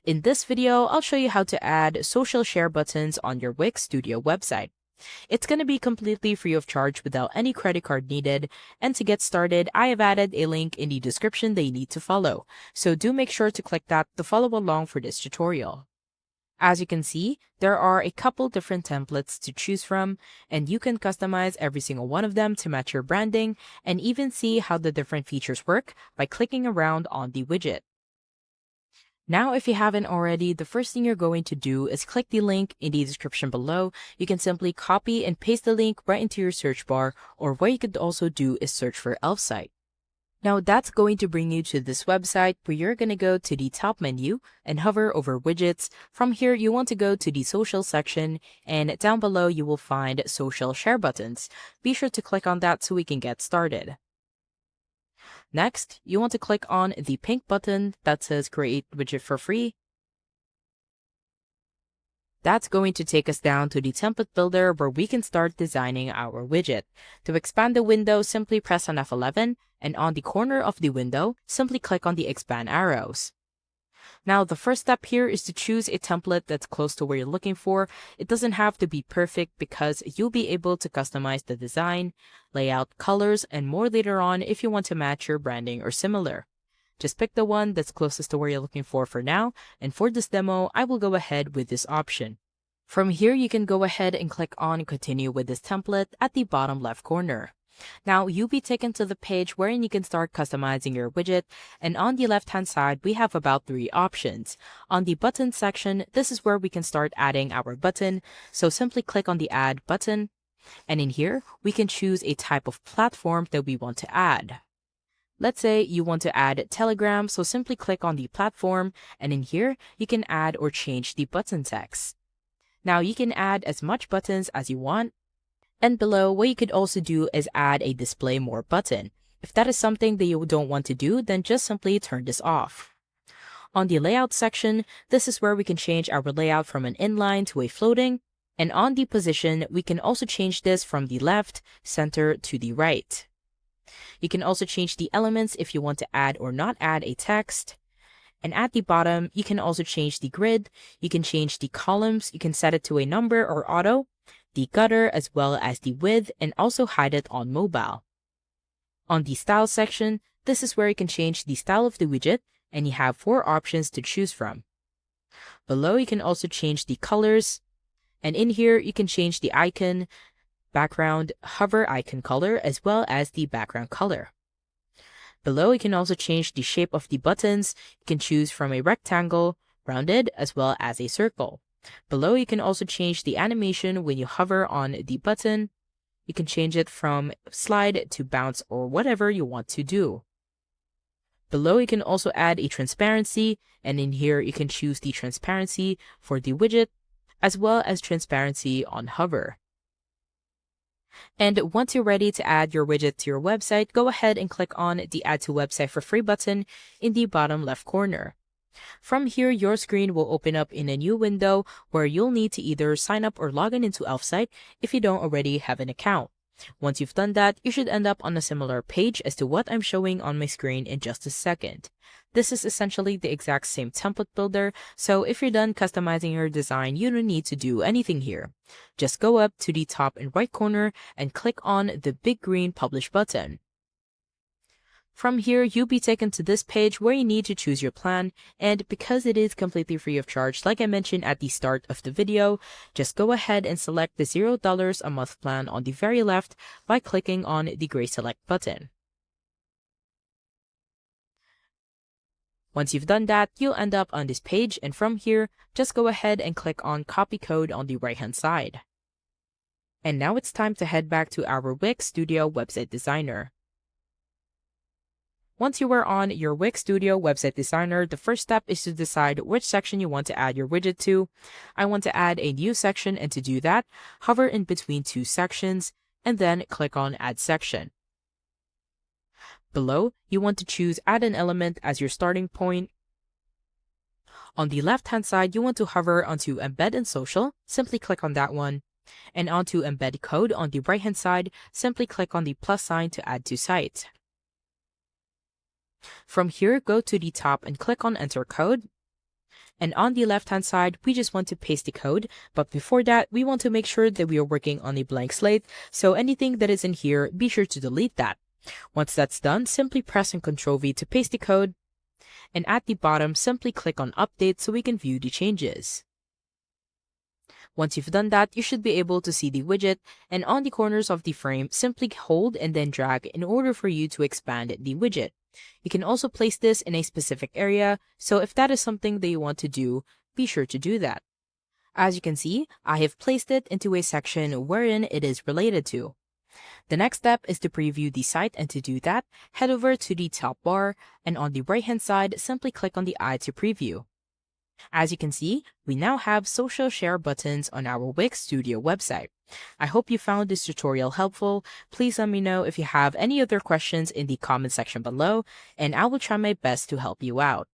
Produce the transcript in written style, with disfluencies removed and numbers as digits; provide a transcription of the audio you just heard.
In this video, I'll show you how to add social share buttons on your Wix Studio website. It's going to be completely free of charge without any credit card needed, and to get started, I have added a link in the description that you need to follow, so do make sure to click that to follow along for this tutorial. As you can see, there are a couple different templates to choose from, and you can customize every single one of them to match your branding and even see how the different features work by clicking around on the widget. Now, if you haven't already, the first thing you're going to do is click the link in the description below. You can simply copy and paste the link right into your search bar, or what you could also do is search for Elfsight. Now that's going to bring you to this website where you're going to go to the top menu and hover over widgets. From here, you want to go to the social section, and down below you will find social share buttons. Be sure to click on that so we can get started. Next, you want to click on the pink button that says Create Widget for Free. That's going to take us down to the template builder where we can start designing our widget. To expand the window, simply press on F11, and on the corner of the window, simply click on the expand arrows. Now, the first step here is to choose a template that's close to where you're looking for. It doesn't have to be perfect because you'll be able to customize the design, layout, colors, and more later on if you want to match your branding or similar. Just pick the one that's closest to where you're looking for now, and for this demo, I will go ahead with this option. From here, you can go ahead and click on Continue with this template at the bottom left corner. Now, you'll be taken to the page wherein you can start customizing your widget, and on the left-hand side, we have about 3 options. On the button section, this is where we can start adding our button, so simply click on the Add button, and in here, we can choose a type of platform that we want to add. Let's say you want to add Telegram, so simply click on the platform, and in here, you can add or change the button text. Now, you can add as much buttons as you want. And below, what you could also do is add a display more button. If that is something that you don't want to do, then just simply turn this off. On the layout section, this is where we can change our layout from an inline to a floating. And on the position, we can also change this from the left, center to the right. You can also change the elements if you want to add or not add a text. And at the bottom, you can also change the grid. You can change the columns. You can set it to a number or auto, the gutter, as well as the width, and also hide it on mobile. On the style section, this is where you can change the style of the widget, and you have 4 options to choose from. Below, you can also change the colors, and in here, you can change the icon, background, hover icon color, as well as the background color. Below, you can also change the shape of the buttons. You can choose from a rectangle, rounded, as well as a circle. Below, you can also change the animation when you hover on the button. You can change it from slide to bounce or whatever you want to do. Below, you can also add a transparency, and in here, you can choose the transparency for the widget, as well as transparency on hover. And once you're ready to add your widget to your website, go ahead and click on the Add to Website for Free button in the bottom left corner. From here, your screen will open up in a new window where you'll need to either sign up or log in into Elfsight if you don't already have an account. Once you've done that, you should end up on a similar page as to what I'm showing on my screen in just a second. This is essentially the exact same template builder, so if you're done customizing your design, you don't need to do anything here. Just go up to the top and right corner and click on the big green Publish button. From here, you'll be taken to this page where you need to choose your plan, and because it is completely free of charge, like I mentioned at the start of the video, just go ahead and select the $0 a month plan on the very left by clicking on the gray Select button. Once you've done that, you'll end up on this page, and from here, just go ahead and click on Copy Code on the right-hand side. And now it's time to head back to our Wix Studio Website Designer. Once you are on your Wix Studio Website Designer, the first step is to decide which section you want to add your widget to. I want to add a new section, and to do that, hover in between 2 sections, and then click on Add Section. Below, you want to choose Add an Element as your starting point. On the left-hand side, you want to hover onto Embed and Social, simply click on that one. And onto Embed Code on the right-hand side, simply click on the plus sign to add to site. From here, go to the top and click on Enter Code. And on the left-hand side, we just want to paste the code. But before that, we want to make sure that we are working on a blank slate. So anything that is in here, be sure to delete that. Once that's done, simply press and Ctrl V to paste the code. And at the bottom, simply click on Update so we can view the changes. Once you've done that, you should be able to see the widget, and on the corners of the frame, simply hold and then drag in order for you to expand the widget. You can also place this in a specific area, so if that is something that you want to do, be sure to do that. As you can see, I have placed it into a section wherein it is related to. The next step is to preview the site, and to do that, head over to the top bar, and on the right hand side, simply click on the eye to preview. As you can see, we now have social share buttons on our Wix Studio website. I hope you found this tutorial helpful. Please let me know if you have any other questions in the comment section below, and I will try my best to help you out.